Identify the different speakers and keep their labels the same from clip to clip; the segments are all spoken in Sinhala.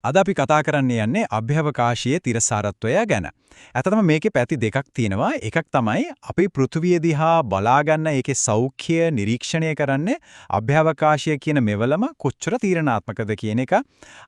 Speaker 1: අද අපි කතා කරන්න යන්නේ අභ්‍යවකාශයේ තිරසාරත්වය ගැන. ඇත්තටම මේකේ පැති දෙකක් තියෙනවා. එකක් තමයි අපි පෘථුවිය දිහා බලාගන්න ඒකේ සෞඛ්‍ය නිරීක්ෂණය කරන්නේ අභ්‍යවකාශය කියන මෙවලම කොච්චර තීරණාත්මකද කියන එක.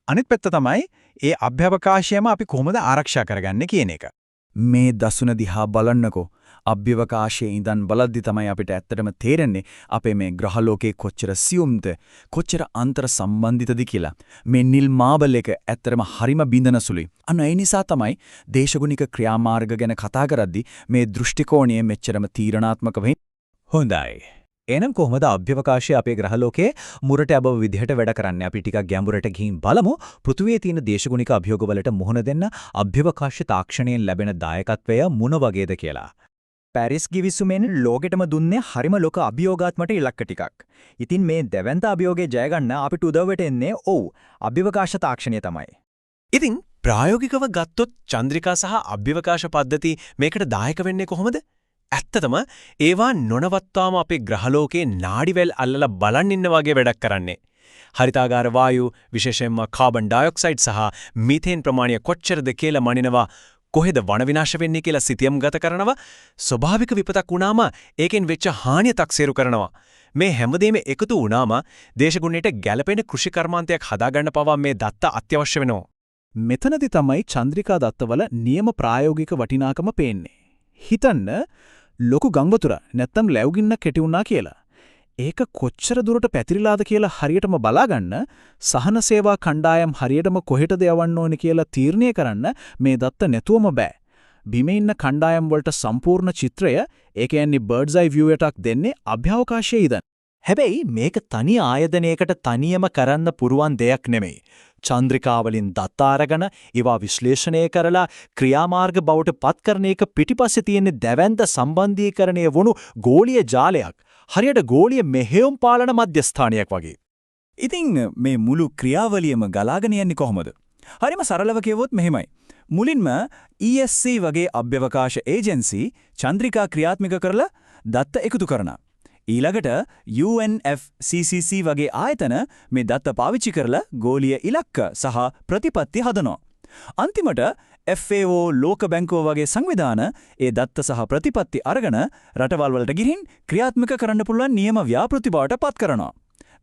Speaker 1: අනිත් පැත්ත තමයි ඒ අභ්‍යවකාශයම අපි කොහොමද ආරක්ෂා කරගන්නේ කියන එක.
Speaker 2: මේ දසුන දිහා බලන්නකෝ. අභ්‍යවකාශයේ ඉඳන් බලද්දි තමයි අපිට ඇත්තටම තේරෙන්නේ අපේ මේ ග්‍රහලෝකේ කොච්චර සියුම්ද කොච්චර අන්තර් සම්බන්ධිතද කියලා. මේ නිල් මාබල් එක ඇත්තටම හරිම බින්දන සුළුයි. අන්න ඒ නිසා තමයි දේශගුණික ක්‍රියාමාර්ග ගැන කතා කරද්දි මේ දෘෂ්ටි කෝණය මෙච්චරම තීරණාත්මක වෙන්නේ.
Speaker 3: හොඳයි. එනම් කොහොමද අභ්‍යවකාශයේ අපේ ග්‍රහලෝකයේ මුරට අබව විදිහට වැඩ කරන්නේ? අපි ටිකක් ගැඹුරට ගිහින් බලමු. පෘථුවියේ තියෙන දේශගුණික අභියෝගවලට මුහුණ දෙන්න අභ්‍යවකාශ තාක්ෂණයෙන් ලැබෙන දායකත්වය මොන වගේද කියලා.
Speaker 4: පැරිස් ගිවිසුමෙන් ලෝකෙටම දුන්නේ හරිම ලොක අභියෝගාත්මක ඉලක්ක ටිකක්. ඉතින් මේ දෙවන්ත අභියෝගේ ජය ගන්න අපිට උදව්වට එන්නේ අභ්‍යවකාශ තාක්ෂණය තමයි.
Speaker 5: ඉතින් ප්‍රායෝගිකව ගත්තොත් චන්ද්‍රිකා සහ අභ්‍යවකාශ පද්ධති මේකට දායක වෙන්නේ කොහොමද? ඇත්තටම ඒවා නොනවත්වාම අපේ ග්‍රහලෝකේ නාඩිවැල් අල්ලලා බලන් ඉන්න වගේ වැඩක් කරන්නේ. හරිතාගාර වායු විශේෂයෙන්ම කාබන් ඩයොක්සයිඩ් සහ මීතේන් ප්‍රමාණය කොච්චරද කියලා මනිනවා. කොහෙද වන විනාශ වෙන්නේ කියලා සිතියම් ගත කරනවා. ස්වභාවික විපතක් වුණාම ඒකෙන් වෙච්ච හානිය තක්සේරු කරනවා. මේ හැමදේම එකතු වුණාම දේශගුණයට ගැළපෙන කෘෂි කර්මාන්තයක් හදාගන්න පවා මේ දත්ත අත්‍යවශ්‍ය වෙනවා.
Speaker 2: මෙතනදි තමයි චන්ද්‍රිකා දත්තවල නියම ප්‍රායෝගික වටිනාකම පේන්නේ. හිතන්න ලොකු ගංගවතුර නැත්තම් ලැබුගින්න කෙටි වුණා කියලා. ඒක කොච්චර දුරට පැතිරිලාද කියලා හරියටම බලාගන්න සහන සේවා කණ්ඩායම් හරියටම කොහෙටද යවන්න ඕනේ කියලා තීරණය කරන්න මේ දත්ත නැතුවම බෑ. බිමේ ඉන්න කණ්ඩායම් වලට සම්පූර්ණ චිත්‍රය ඒ කියන්නේ බර්ඩ්ස් අයි view එකක් දෙන්නේ අභ්‍යවකාශයේ ඉඳන්.
Speaker 3: හැබැයි මේක තනි ආයතනයකට තනියම කරන්න පුරුවන් දෙයක් නෙමෙයි. චන්ද්‍රිකාවලින් දත්ත අරගෙන ඒවා විශ්ලේෂණය කරලා ක්‍රියාමාර්ග බවට පත් කරන එක පිටිපස්සේ තියෙන දැවැන්ත සම්බන්ධීකරණය වුණු ගෝලීය ජාලයක්. හරියට ගෝලීය මෙහෙයුම් පාලන මධ්‍යස්ථානයක් වගේ.
Speaker 2: ඉතින් මේ මුළු ක්‍රියාවලියම ගලාගෙන යන්නේ කොහොමද? හරිම සරලව කියවොත් මෙහෙමයි. මුලින්ම ESC වගේ අභ්‍යවකාශ ඒජන්සි චන්ද්‍රිකා ක්‍රියාත්මක කරලා දත්ත එකතු කරනවා. ඊළඟට UNFCCC වගේ ආයතන මේ දත්ත පාවිච්චි කරලා ගෝලීය ඉලක්ක සහ ප්‍රතිපත්ති හදනවා. අන්තිමට FAO ලෝක බැංකුව වගේ සංවිධාන ඒ දත්ත සහ ප්‍රතිපත්ති අරගෙන රටවල් වලට ගිහින් ක්‍රියාත්මක කරන්න පුළුවන් නියම ව්‍යාපෘති බවට පත් කරනවා.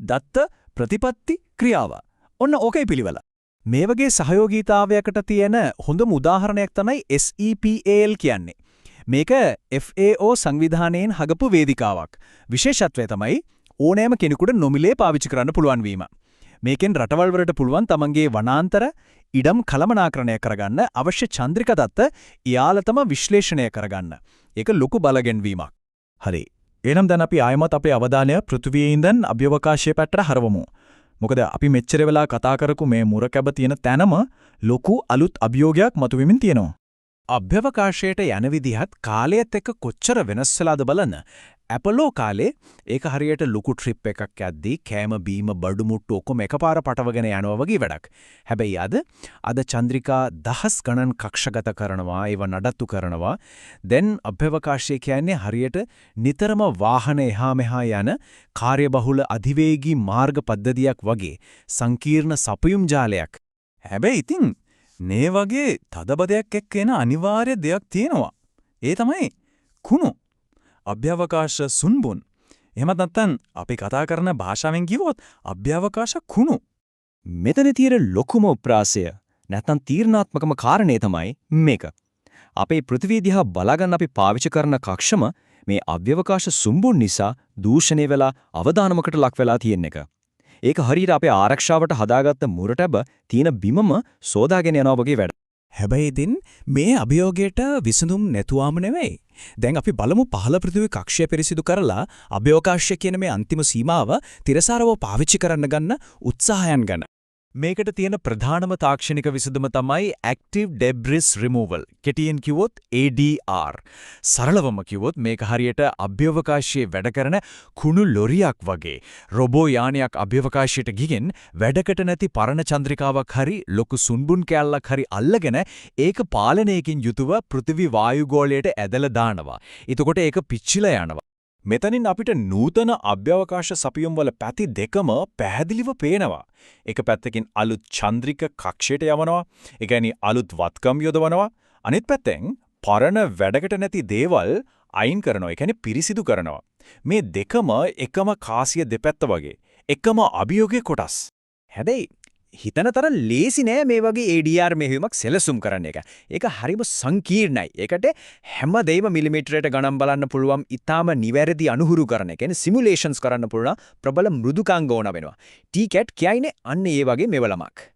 Speaker 2: දත්ත ප්‍රතිපත්ති ක්‍රියාව. ඔන්න ඕකයි පිළිවෙල.
Speaker 3: මේ වගේ සහයෝගීතාවයකට තියෙන හොඳම උදාහරණයක් තමයි SEPAL කියන්නේ. මේක FAO සංවිධානයෙන් හගපු වේදිකාවක්. විශේෂත්වය තමයි ඕනෑම කෙනෙකුට නොමිලේ පාවිච්චි කරන්න පුළුවන් වීම. මේකෙන් රටවල් වලට පුළුවන් තමන්ගේ වනාන්තර ඉඩම් කළමනාකරණය කරගන්න අවශ්‍ය චන්ද්‍රික දත්ත යාලතම විශ්ලේෂණය කරගන්න. ඒක ලොකු බලගැන්වීමක්.
Speaker 2: හරි. එහෙනම් දැන් අපි ආයමත් අපේ අවධානය පෘථුවියේ ඉඳන් අභ්‍යවකාශය පැත්තට හරවමු. මොකද අපි මෙච්චර වෙලා කතා කරපු මේ මුරකැබ තියෙන තැනම ලොකු අලුත් අභියෝගයක් මතුවෙමින් තියෙනවා.
Speaker 3: අභ්‍යවකාශයට යන විදිහත් කාලයත් එක්ක කොච්චර වෙනස් වෙලාද බලන්න. ඇපලෝ කාලේ ඒක හරියට ලොකු ට්‍රිප් එකක් යද්දී කෑම බීම බඩු මුට්ටු ඔක්කොම එකපාර පටවගෙන යනවා වගේ වැඩක්. හැබැයි අද චන්ද්‍රිකා දහස් ගණන් කක්ෂගත කරනවා, ඒව නඩත්තු කරනවා. දැන් අභ්‍යවකාශය කියන්නේ හරියට නිතරම වාහන එහා මෙහා යන කාර්යබහුල අධිවේගී මාර්ග පද්ධතියක් වගේ සංකීර්ණ සපයුම් ජාලයක්.
Speaker 1: හැබැයි ඉතින් මේ වගේ තදබදයක් එක්ක එන අනිවාර්ය දෙයක් තියෙනවා. ඒ තමයි කුණු. අභ්‍යවකාශ සුන්බුන්. එහෙමත් නැත්නම් අපි කතා කරන භාෂාවෙන් කිව්වොත් අභ්‍යවකාශ කුණු.
Speaker 4: මෙතන තියෙන ලොකුම උප්‍රාසය නැත්නම් තීරණාත්මකම කාරණේ තමයි මේක. අපේ පෘථිවිය දිහා බලාගන්න අපි පාවිච්චි කරන කක්ෂම මේ අභ්‍යවකාශ සුන්බුන් නිසා දූෂණය වෙලා අවදානමකට ලක් වෙලා තියෙන එක. ඒක හරියට අපේ ආරක්ෂාවට හදාගත්ත මුරටැබ තියෙන බිමම සෝදාගෙන යනවා වගේ වැඩ.
Speaker 2: හැබැයි ඉතින් මේ අභියෝගයට විසඳුම් නැතුවම නෙවෙයි. දැන් අපි බලමු පහළ පෘථිවි කක්ෂය පිරිසිදු කරලා අභ්‍යවකාශය කියන මේ අන්තිම සීමාව තිරසාරව පාවිච්චි කරන්න ගන්න උත්සාහයන් ගන්න.
Speaker 3: මේකට තියෙන ප්‍රධානම තාක්ෂණික විසඳුම තමයි Active Debris Removal. කෙටියෙන් කිව්වොත් ADR. සරලවම කිව්වොත් මේක හරියට අභ්‍යවකාශයේ වැඩ කරන කුණු ලොරියක් වගේ. රොබෝ යානයක් අභ්‍යවකාශයට ගිහින් වැඩකට නැති පරණ චන්ද්‍රිකාවක් හරි ලොකු සුන්බුන් කෑල්ලක් හරි අල්ලගෙන ඒක පාලනයකින් යුතුව පෘථිවි වායුගෝලයට ඇදලා දානවා. එතකොට ඒක පිච්චිලා යනවා.
Speaker 1: මෙතනින් අපිට නූතන අභ්‍යවකාශ සපයුම් වල පැති දෙකම පැහැදිලිව පේනවා. එක පැත්තකින් අලුත් චන්ද්‍රික කක්ෂයට යවනවා. ඒ කියන්නේ අලුත් වත්කම් යොදවනවා. අනිත් පැත්තෙන් පරණ වැඩකට නැති දේවල් අයින් කරනවා. ඒ කියන්නේ පිරිසිදු කරනවා. මේ දෙකම එකම කාසිය දෙපැත්ත වගේ. එකම අභියෝගයේ කොටස්.
Speaker 3: හැබැයි හිතනතර ලේසි නෑ මේ වගේ ADR මෙහෙයුමක් සැලසුම් කරන්න එක. ඒක හරිම සංකීර්ණයි. ඒකට හැමදේම මිලිමීටරයට ගණන් බලන්න පුළුවන් ඊටාම නිවැරදි අනුහුරු කරන එක. කියන්නේ සිමුලේෂන්ස් කරන්න පුළුවන් ප්‍රබල මෘදුකාංග ඕන වෙනවා. TCAT කියන්නේ අන්න ඒ වගේ මෙවලමක්.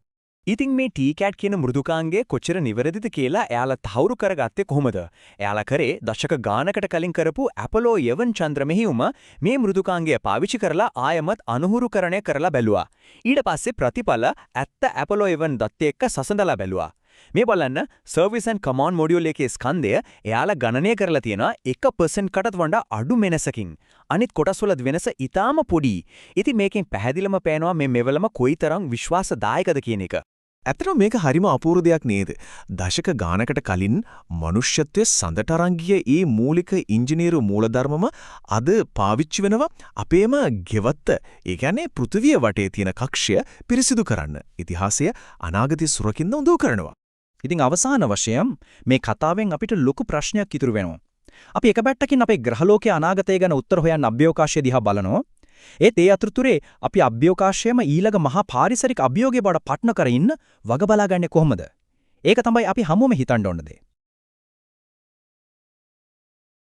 Speaker 5: ඉතින් මේ TCAT කියන මෘදුකාංගය කොච්චර නිවැරදිද කියලා එයාලා තහවුරු කරගත්තේ කොහොමද? එයාලා කරේ දශක ගානකට කලින් කරපු Apollo 11 චන්ද්‍ර මෙහෙයුම මේ මෘදුකාංගය පාවිච්චි කරලා ආයමත් අනුහුරුකරණය කරලා බැලුවා. ඊට පස්සේ ප්‍රතිඵල ඇත්ත Apollo 11 දත්තය එක්ක සසඳලා බැලුවා. මේ බලන්න සර්විස් ඇන්ඩ් කමාන්ඩ් මොඩියුල් එකේ ස්කන්ධය එයාලා ගණනය කරලා තියෙනවා 1% කටත් වඩා අඩු වෙනසකින්. අනිත් කොටස් වල වෙනස ඊටාම පොඩි. ඉතින් මේකෙන් පැහැදිලිම පේනවා මේ මෙවලම කොයිතරම් විශ්වාසදායකද කියන එක. ඇත්තටම මේක හරිම අපූර්ව දෙයක් නේද? දශක ගානකට කලින් මනුෂ්‍යත්වයේ සඳට අරන් ගිය ඒ මූලික ඉංජිනේරු මූලධර්මම අද පාවිච්චි වෙනවා අපේම ගෙවත්ත. ඒ කියන්නේ පෘථිවිය වටේ තියෙන කක්ෂය පිරිසිදු කරන්න. ඉතිහාසය අනාගතය සුරකින්න උදව් කරනවා.
Speaker 3: ඉතින් අවසාන වශයෙන් මේ කතාවෙන් අපිට ලොකු ප්‍රශ්නයක් ඉතුරු වෙනවා. අපි එක පැත්තකින් අපේ ග්‍රහලෝකයේ අනාගතය ගැන උත්තර හොයන්න අභ්‍යවකාශය දිහා බලනවා. ඒත් ඒ අතරතුරේ අපි අභ්‍යවකාශයේම ඊළඟ මහා පාරිසරික අභියෝගය බවට පටන කර ඉන්න වග බලාගන්නේ කොහොමද? ඒක තමයි අපි හැමෝම හිතන්න ඕන දේ.